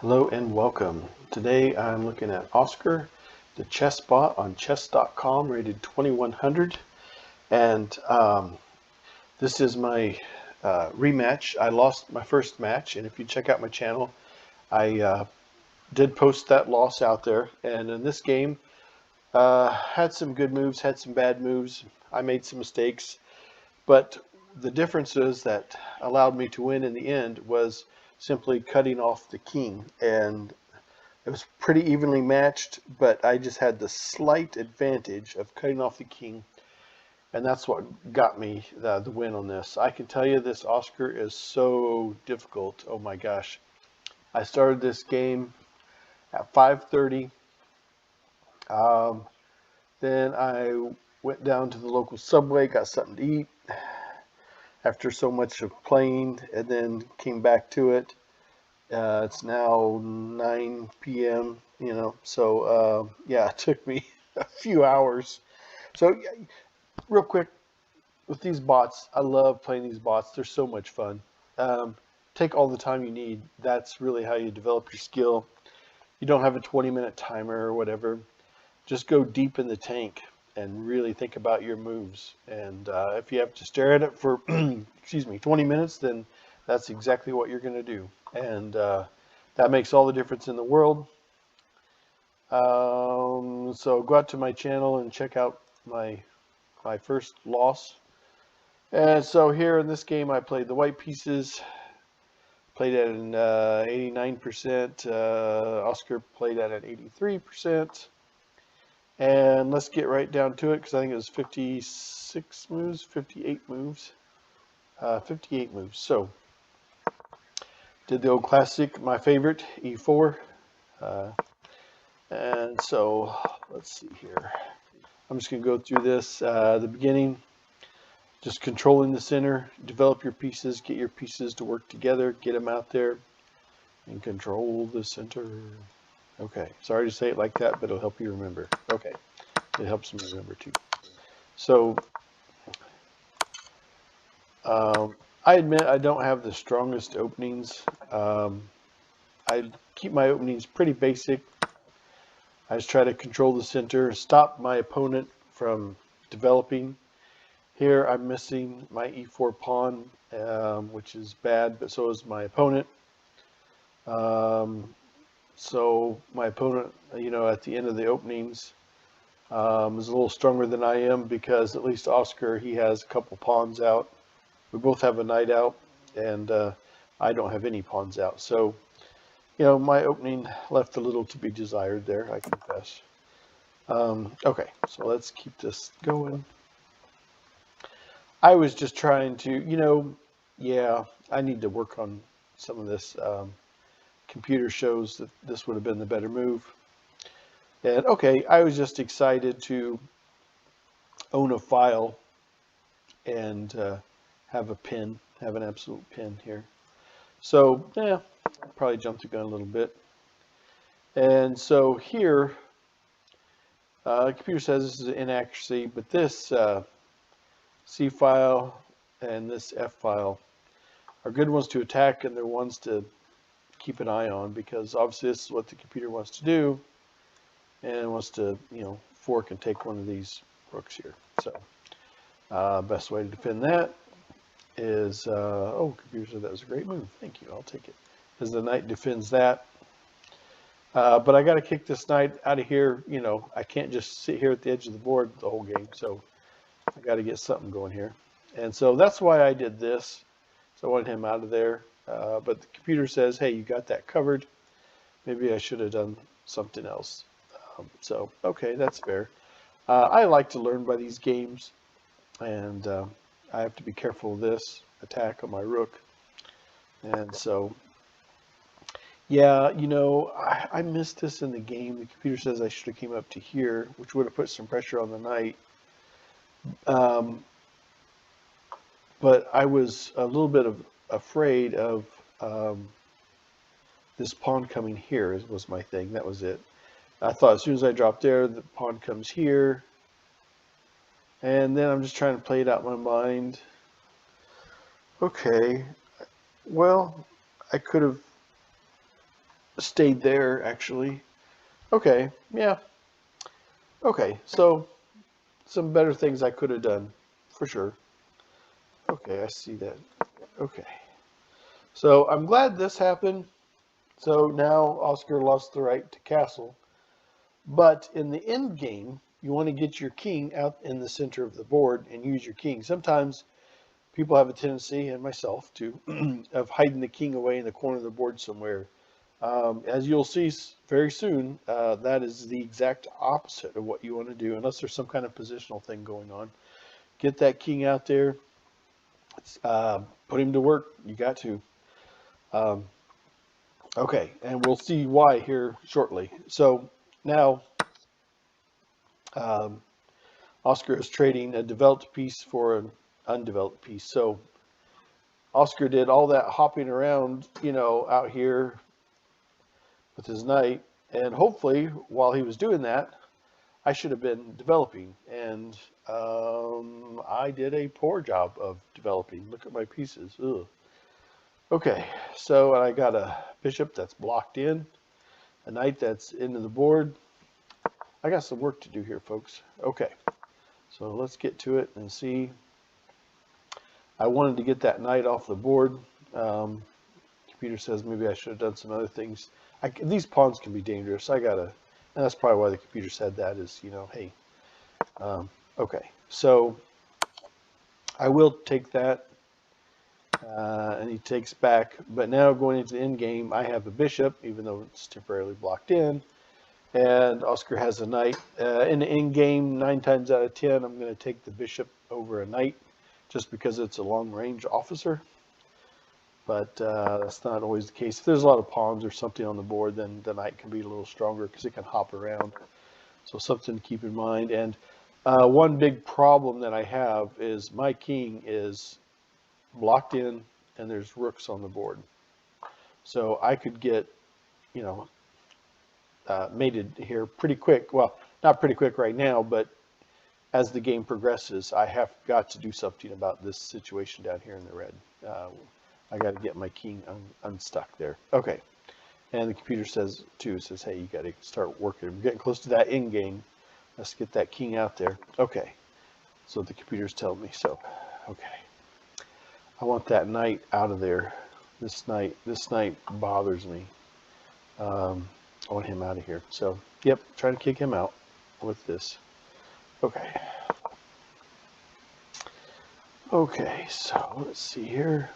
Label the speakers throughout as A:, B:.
A: Hello and welcome. Today I'm looking at Oscar, the chess bot on chess.com, rated 2100. And this is my rematch. I lost my first match, and if you check out my channel, I did post that loss out there. And in this game, had some good moves, had some bad moves. I made some mistakes, but the differences that allowed me to win in the end was simply cutting off the king. And it was pretty evenly matched, but I just had the slight advantage of cutting off the king, and that's what got me the win on this. I can tell you this Oscar is so difficult. Oh my gosh. I started this game at 5:30. Um, then I went down to the local Subway, got something to eat after so much of playing, and then came back to it. It's now 9 p.m., so yeah, it took me a few hours. So, real quick, with these bots, I love playing these bots. They're so much fun. Um, Take all the time you need. That's really how you develop your skill. You don't have a 20-minute timer or whatever. Just go deep in the tank and really think about your moves. And if you have to stare at it for, excuse me, 20 minutes, then that's exactly what you're going to do. And that makes all the difference in the world. So go out to my channel and check out my first loss. And so here in this game, I played the white pieces, played at an 89%. Oscar played at an 83%. And let's get right down to it, because I think it was 56 moves, 58 moves, 58 moves. So did the old classic, my favorite, E4. And so let's see here. I'm just going to go through this. The beginning, just controlling the center, develop your pieces, get your pieces to work together, get them out there, and control the center. Okay, sorry to say it like that, but it'll help you remember. Okay, it helps me remember too. So, I admit I don't have the strongest openings. I keep my openings pretty basic. I just try to control the center, stop my opponent from developing. Here I'm missing my e4 pawn, which is bad, but so is my opponent. So my opponent, at the end of the openings, is a little stronger than I am, because at least Oscar, he has a couple pawns out. We both have a knight out, and I don't have any pawns out. So, my opening left a little to be desired there, I confess. Okay, so let's keep this going. I was just trying to, yeah, I need to work on some of this. Computer shows that this would have been the better move. And okay, I was just excited to own a file and have an absolute pin here. So, yeah, probably jumped the gun a little bit. And so here, the computer says this is an inaccuracy, but this C file and this F file are good ones to attack, and they're ones to keep an eye on, because obviously this is what the computer wants to do, and it wants to, fork and take one of these rooks here. So, best way to defend that is, oh, computer said that was a great move. Thank you, I'll take it. As the knight defends that. But I got to kick this knight out of here. I can't just sit here at the edge of the board the whole game. So I got to get something going here. And so that's why I did this. So I wanted him out of there. But the computer says, hey, you got that covered. Maybe I should have done something else. So, okay, that's fair. I like to learn by these games. And I have to be careful of this attack on my rook. And so, yeah, I missed this in the game. The computer says I should have came up to here, which would have put some pressure on the knight. But I was a little bit afraid of this pawn coming here was my thing. That was it. I thought as soon as I drop there, the pawn comes here. And then I'm just trying to play it out in my mind. Okay, well, I could have stayed there, actually. Okay, yeah. Okay, so some better things I could have done, for sure. Okay, I see that. Okay. So I'm glad this happened. So now Oscar lost the right to castle. But in the end game, you want to get your king out in the center of the board and use your king. Sometimes people have a tendency, and myself too, of hiding the king away in the corner of the board somewhere. As you'll see very soon, that is the exact opposite of what you want to do, unless there's some kind of positional thing going on. Get that king out there, put him to work. You got to. Um, okay, and we'll see why here shortly. So now um, Oscar is trading a developed piece for an undeveloped piece. So Oscar did all that hopping around, out here with his knight, and hopefully while he was doing that, I should have been developing, and I did a poor job of developing. Look at my pieces. Ugh. Okay, so I got a bishop that's blocked in, a knight that's into the board. I got some work to do here, folks. Okay, so let's get to it and see. I wanted to get that knight off the board. Computer says maybe I should have done some other things. These pawns can be dangerous. And that's probably why the computer said that is, hey. Okay, so I will take that, and he takes back. But now going into the end game, I have a bishop, even though it's temporarily blocked in, and Oscar has a knight. In the end game, 9 times out of 10, I'm going to take the bishop over a knight, just because it's a long-range officer. But that's not always the case. If there's a lot of pawns or something on the board, then the knight can be a little stronger because it can hop around. So something to keep in mind. And one big problem that I have is my king is blocked in and there's rooks on the board. So I could get, mated here pretty quick. Well, not pretty quick right now, but as the game progresses, I have got to do something about this situation down here in the red. I got to get my king unstuck there. Okay. And the computer says, hey, you got to start working. We're getting close to that end game. Let's get that king out there. Okay. So the computer's telling me so. Okay. I want that knight out of there. This knight bothers me. I want him out of here. So, yep, trying to kick him out with this. Okay. Okay, so let's see here.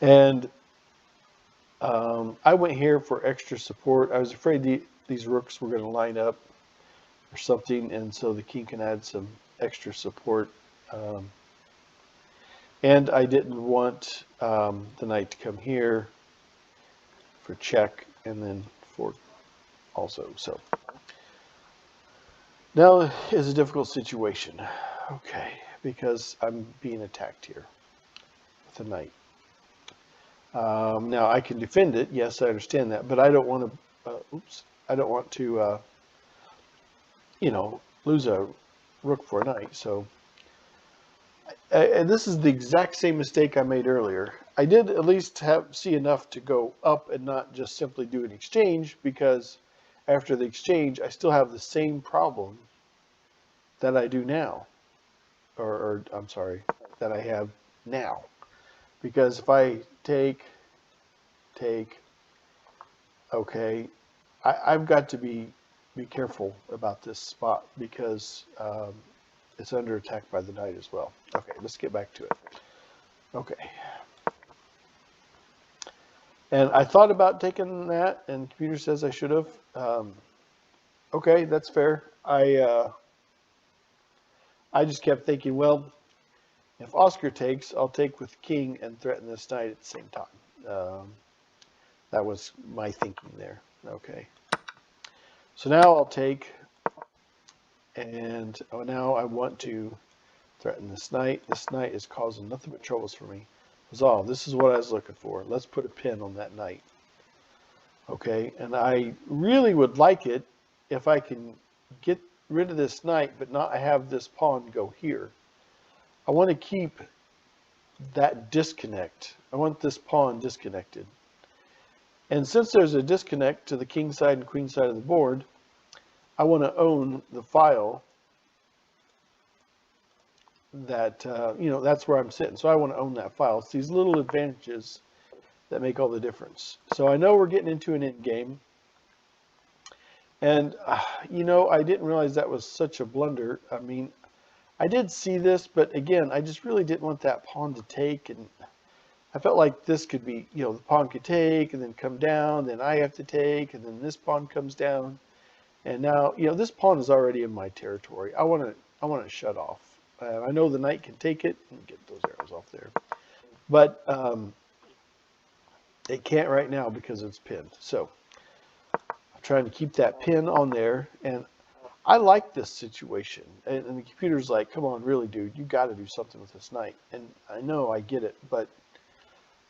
A: And I went here for extra support. I was afraid these rooks were going to line up or something, and so the king can add some extra support. And I didn't want the knight to come here for check and then for also. So now is a difficult situation. Okay, because I'm being attacked here with a knight. Now I can defend it. Yes, I understand that, but I don't want to. I don't want to. Lose a rook for a knight. So, and this is the exact same mistake I made earlier. I did at least see enough to go up and not just simply do an exchange, because after the exchange, I still have the same problem that I do now, or I'm sorry, that I have now. Because if I take, okay, I've got to be careful about this spot because it's under attack by the knight as well. Okay, let's get back to it. Okay. And I thought about taking that, and the computer says I should have. Okay, that's fair. I just kept thinking, well, if Oscar takes, I'll take with king and threaten this knight at the same time. That was my thinking there. Okay. So now I'll take, and now I want to threaten this knight. This knight is causing nothing but troubles for me. This is what I was looking for. Let's put a pin on that knight. Okay, and I really would like it if I can get rid of this knight, but not have this pawn go here. I want to keep that disconnect. I want this pawn disconnected. And since there's a disconnect to the king side and queen side of the board, I want to own the file that, that's where I'm sitting. So I want to own that file. It's these little advantages that make all the difference. So I know we're getting into an end game. And, I didn't realize that was such a blunder. I mean, I did see this, but again, I just really didn't want that pawn to take. And I felt like this could be, the pawn could take and then come down, then I have to take, and then this pawn comes down. And now, this pawn is already in my territory. I want to shut off. I know the knight can take it and get those arrows off there, but it can't right now because it's pinned. So I'm trying to keep that pin on there, and I like this situation. And the computer's like, "Come on, really, dude, you got to do something with this knight." And I know I get it, but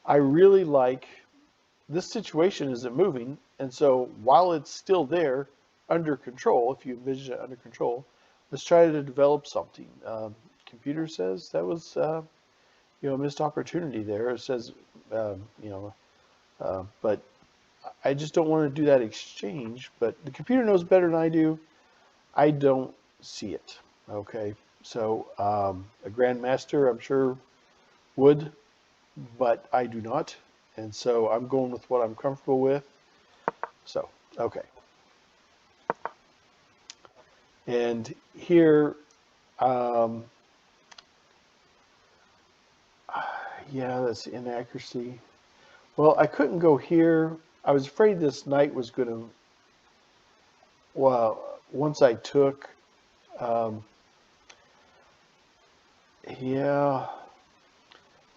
A: I really like this situation isn't moving, and so while it's still there, under control, if you envision it under control, let's try to develop something. Computer says that was, a missed opportunity there. It says, but I just don't want to do that exchange. But the computer knows better than I do. I don't see it. Okay, so a grandmaster, I'm sure, would, but I do not, and so I'm going with what I'm comfortable with. So, okay. And here, yeah, that's inaccuracy. Well, I couldn't go here. I was afraid this knight was going to, well, once I took, yeah,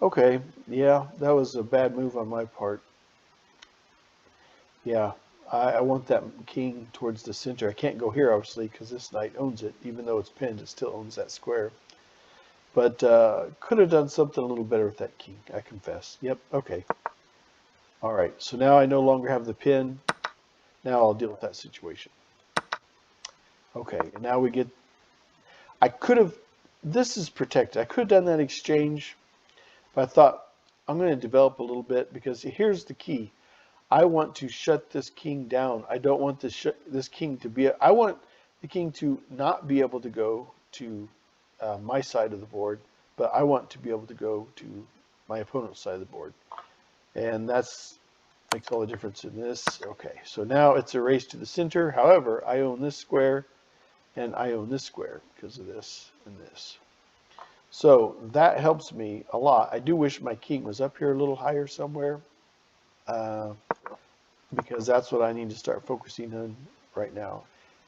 A: okay, yeah, that was a bad move on my part. Yeah, I want that king towards the center. I can't go here, obviously, because this knight owns it. Even though it's pinned, it still owns that square. But could have done something a little better with that king, I confess. Yep, okay. All right, so now I no longer have the pin. Now I'll deal with that situation. Okay, and now we get, I could have, this is protected. I could have done that exchange, but I thought I'm going to develop a little bit because here's the key. I want to shut this king down. I don't want this king to be, I want the king to not be able to go to my side of the board, but I want to be able to go to my opponent's side of the board. And that's makes all the difference in this. Okay, so now it's a race to the center. However, I own this square and I own this square because of this and this. So that helps me a lot. I do wish my king was up here a little higher somewhere because that's what I need to start focusing on right now.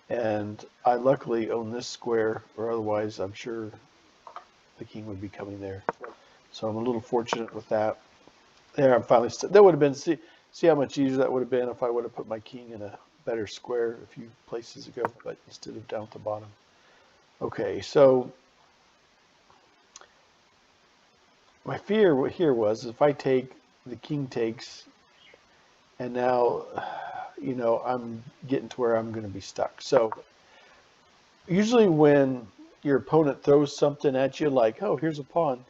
A: And I luckily own this square, or otherwise I'm sure the king would be coming there. So I'm a little fortunate with that. There, I'm finally, that would have been, see how much easier that would have been if I would have put my king in a better square a few places ago, but instead of down at the bottom. Okay, so my fear here was if I take, the king takes, and now, I'm getting to where I'm going to be stuck. So usually when your opponent throws something at you like, oh, here's a pawn,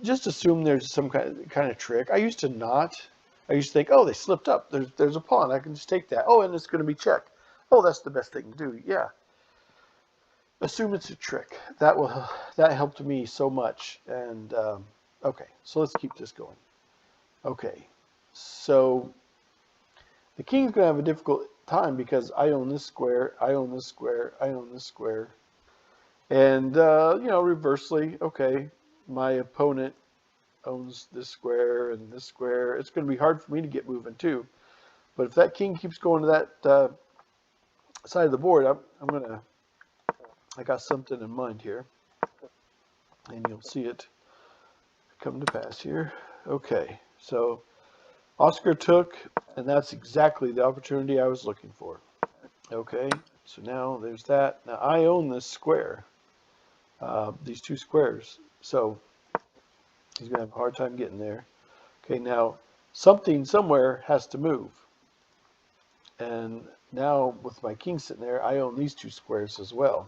A: just assume there's some kind of trick. I used to not. I used to think, oh, they slipped up. There's a pawn. I can just take that. Oh, and it's going to be check. Oh, that's the best thing to do. Yeah. Assume it's a trick. That helped me so much. And okay, so let's keep this going. Okay, so the king's going to have a difficult time because I own this square, I own this square, I own this square. And, reversely, okay, my opponent owns this square and this square. It's going to be hard for me to get moving too. But if that king keeps going to that side of the board, I got something in mind here. And you'll see it come to pass here. Okay, so Oscar took, and that's exactly the opportunity I was looking for. Okay, so now there's that. Now I own this square, these two squares. So he's going to have a hard time getting there. Okay, now something somewhere has to move. And now with my king sitting there, I own these two squares as well.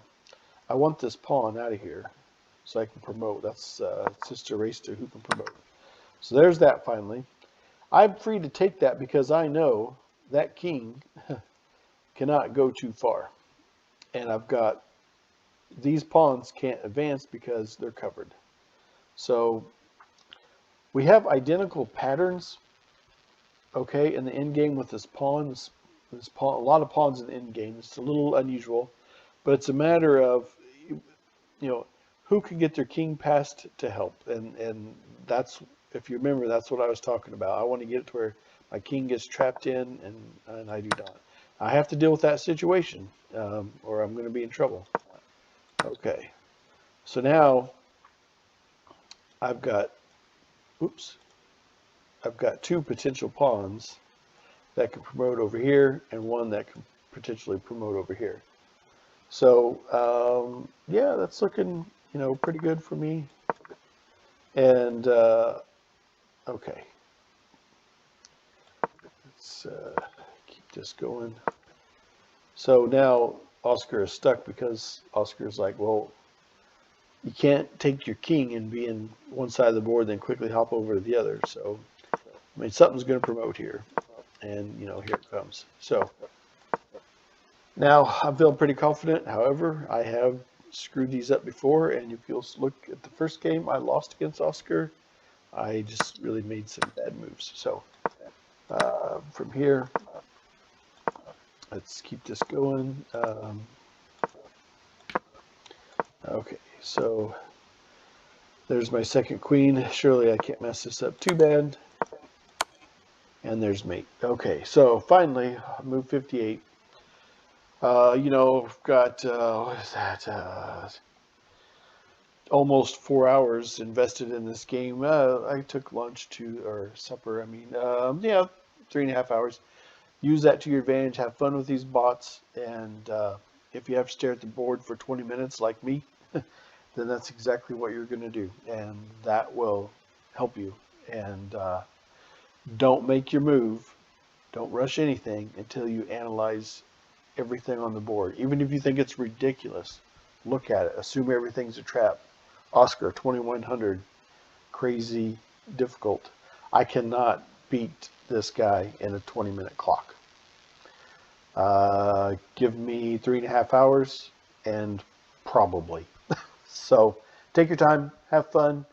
A: I want this pawn out of here so I can promote. That's it's just a race to who can promote. So there's that finally. I'm free to take that because I know that king cannot go too far. And I've got, these pawns can't advance because they're covered. So we have identical patterns, okay, in the end game with this pawn. This pawn, a lot of pawns in the end game. It's a little unusual, but it's a matter of, who can get their king passed to help. And that's, if you remember, that's what I was talking about. I want to get it to where my king gets trapped in and I do not. I have to deal with that situation, or I'm going to be in trouble. Okay, so now I've got, oops, I've got two potential pawns that can promote over here and one that can potentially promote over here. So yeah, that's looking, pretty good for me. And okay, let's keep this going. So now Oscar is stuck because Oscar's like, well, you can't take your king and be in one side of the board, then quickly hop over to the other. So, I mean, something's going to promote here. And, here it comes. So, now I'm feeling pretty confident. However, I have screwed these up before. And if you'll look at the first game I lost against Oscar, I just really made some bad moves. So, from here, let's keep this going. Okay, so there's my second queen. Surely I can't mess this up too bad. And there's mate. Okay, so finally, move 58. I've got, what is that? Almost 4 hours invested in this game. I took lunch or supper. I mean, yeah, 3.5 hours. Use that to your advantage. Have fun with these bots. And if you have to stare at the board for 20 minutes like me, then that's exactly what you're going to do. And that will help you. And don't make your move. Don't rush anything until you analyze everything on the board. Even if you think it's ridiculous, look at it. Assume everything's a trap. Oscar, 2100. Crazy difficult. I cannot beat this guy in a 20-minute clock. Give me 3.5 hours and probably. So take your time, have fun,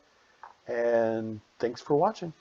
A: and thanks for watching.